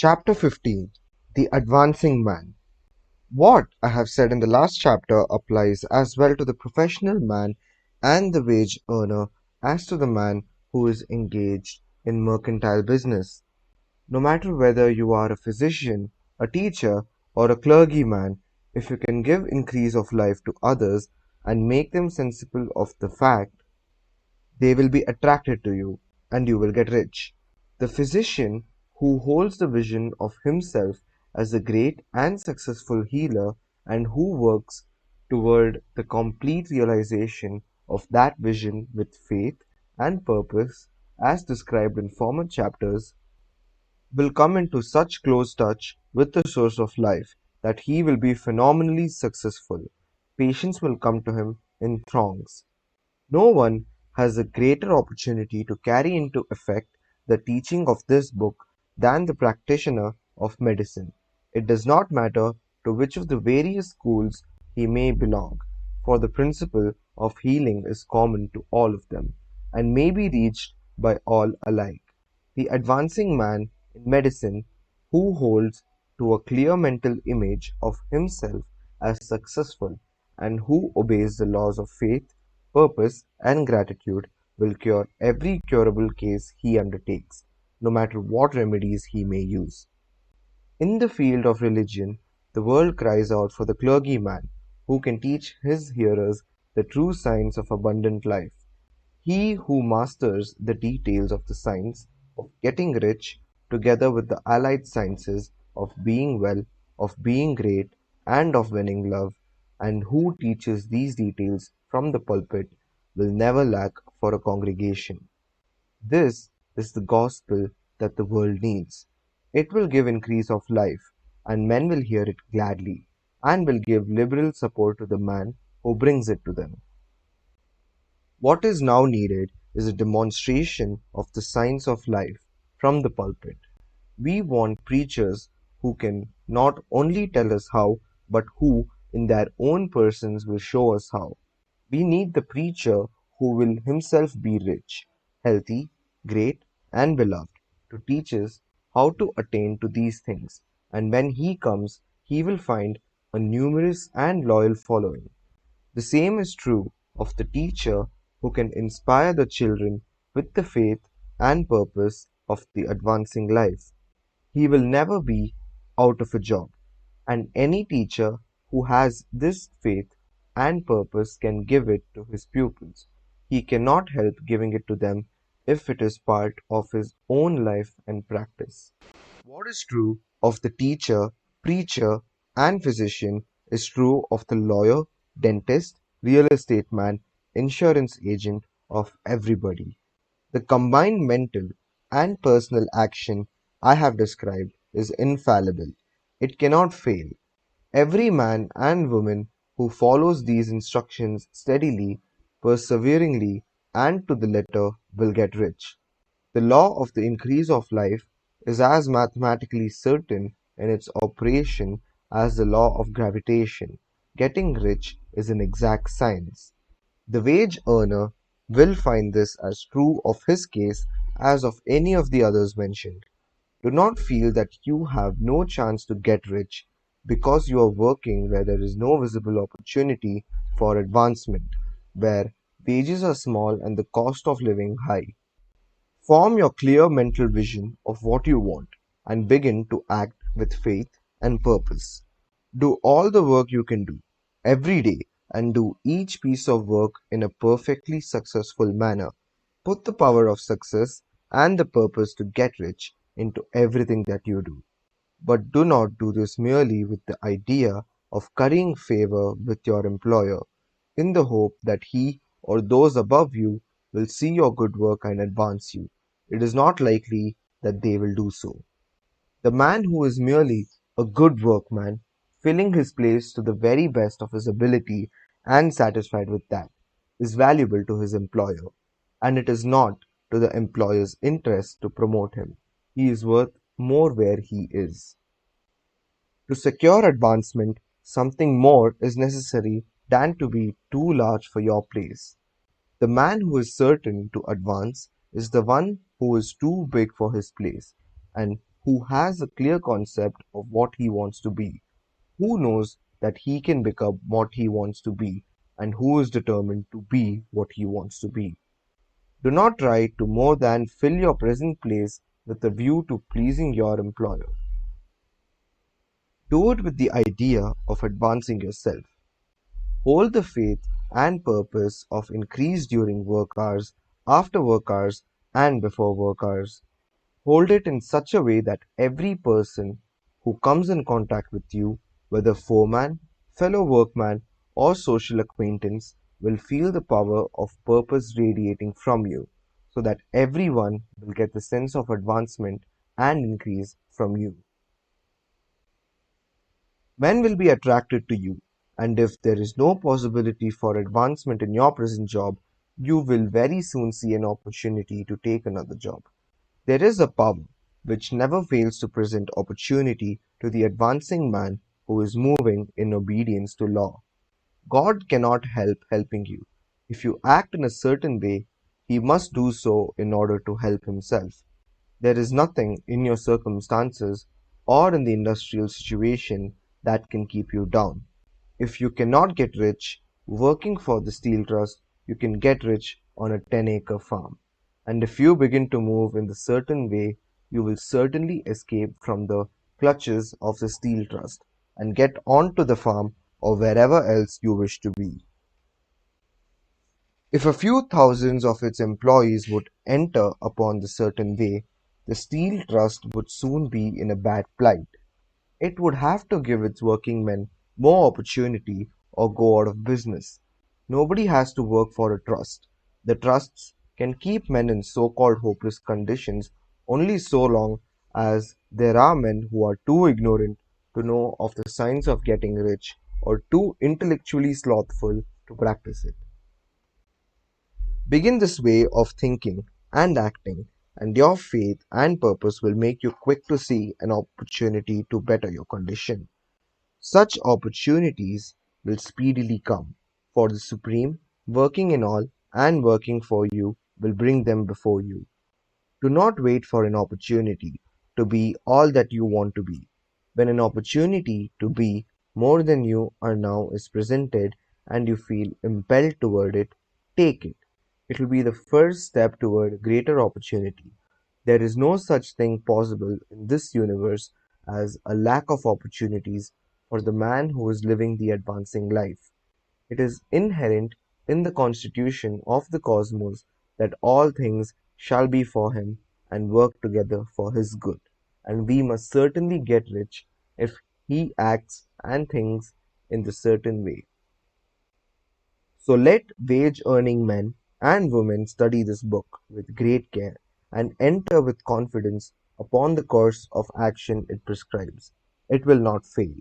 Chapter 15. The Advancing Man. What I have said in the last chapter applies as well to the professional man and the wage earner as to the man who is engaged in mercantile business. No matter whether you are a physician, a teacher, or a clergyman, if you can give increase of life to others and make them sensible of the fact, they will be attracted to you, and you will get rich. The physician who holds the vision of himself as a great and successful healer and who works toward the complete realization of that vision with faith and purpose, as described in former chapters, will come into such close touch with the source of life that he will be phenomenally successful. Patients will come to him in throngs. No one has a greater opportunity to carry into effect the teaching of this book than the practitioner of medicine. It does not matter to which of the various schools he may belong, for the principle of healing is common to all of them, and may be reached by all alike. The advancing man in medicine who holds to a clear mental image of himself as successful and who obeys the laws of faith, purpose, and gratitude will cure every curable case he undertakes, no matter what remedies he may use. In the field of religion, the world cries out for the clergyman who can teach his hearers the true science of abundant life. He who masters the details of the science of getting rich, together with the allied sciences of being well, of being great, and of winning love, and who teaches these details from the pulpit, will never lack for a congregation. This is the gospel that the world needs. It will give increase of life, and men will hear it gladly, and will give liberal support to the man who brings it to them. What is now needed is a demonstration of the science of life from the pulpit. We want preachers who can not only tell us how, but who, in their own persons, will show us how. We need the preacher who will himself be rich, healthy, great, and beloved, to teach us how to attain to these things. And when he comes, he will find a numerous and loyal following. The same is true of the teacher who can inspire the children with the faith and purpose of the advancing life. He will never be out of a job, and any teacher who has this faith and purpose can give it to his pupils. He cannot help giving it to them if it is part of his own life and practice. What is true of the teacher, preacher, and physician is true of the lawyer, dentist, real estate man, insurance agent, of everybody. The combined mental and personal action I have described is infallible. It cannot fail. Every man and woman who follows these instructions steadily, perseveringly, and to the letter will get rich. The law of the increase of life is as mathematically certain in its operation as the law of gravitation. Getting rich is an exact science. The wage earner will find this as true of his case as of any of the others mentioned. Do not feel that you have no chance to get rich because you are working where there is no visible opportunity for advancement, where wages are small and the cost of living high. Form your clear mental vision of what you want and begin to act with faith and purpose. Do all the work you can do every day and do each piece of work in a perfectly successful manner. Put the power of success and the purpose to get rich into everything that you do. But do not do this merely with the idea of currying favor with your employer, in the hope that he or those above you will see your good work and advance you. It is not likely that they will do so. The man who is merely a good workman, filling his place to the very best of his ability and satisfied with that, is valuable to his employer, and it is not to the employer's interest to promote him. He is worth more where he is. To secure advancement, something more is necessary than to be too large for your place. The man who is certain to advance is the one who is too big for his place, and who has a clear concept of what he wants to be, who knows that he can become what he wants to be, and who is determined to be what he wants to be. Do not try to more than fill your present place with a view to pleasing your employer. Do it with the idea of advancing yourself. Hold the faith and purpose of increase during work hours, after work hours, and before work hours. Hold it in such a way that every person who comes in contact with you, whether foreman, fellow workman, or social acquaintance, will feel the power of purpose radiating from you, so that everyone will get the sense of advancement and increase from you. Men will be attracted to you, and if there is no possibility for advancement in your present job, you will very soon see an opportunity to take another job. There is a power which never fails to present opportunity to the advancing man who is moving in obedience to law. God cannot help helping you. If you act in a certain way, he must do so in order to help himself. There is nothing in your circumstances or in the industrial situation that can keep you down. If you cannot get rich working for the steel trust, you can get rich on a 10-acre farm. And if you begin to move in the certain way, you will certainly escape from the clutches of the steel trust and get onto the farm or wherever else you wish to be. If a few thousands of its employees would enter upon the certain way, the steel trust would soon be in a bad plight. It would have to give its working men more opportunity or go out of business. Nobody has to work for a trust. The trusts can keep men in so-called hopeless conditions only so long as there are men who are too ignorant to know of the signs of getting rich or too intellectually slothful to practice it. Begin this way of thinking and acting, and your faith and purpose will make you quick to see an opportunity to better your condition. Such opportunities will speedily come, for the Supreme, working in all and working for you, will bring them before you. Do not wait for an opportunity to be all that you want to be. When an opportunity to be more than you are now is presented and you feel impelled toward it, take it. It will be the first step toward a greater opportunity. There is no such thing possible in this universe as a lack of opportunities for the man who is living the advancing life. It is inherent in the constitution of the cosmos that all things shall be for him and work together for his good, and we must certainly get rich if he acts and thinks in the certain way. So let wage-earning men and women study this book with great care and enter with confidence upon the course of action it prescribes. It will not fail.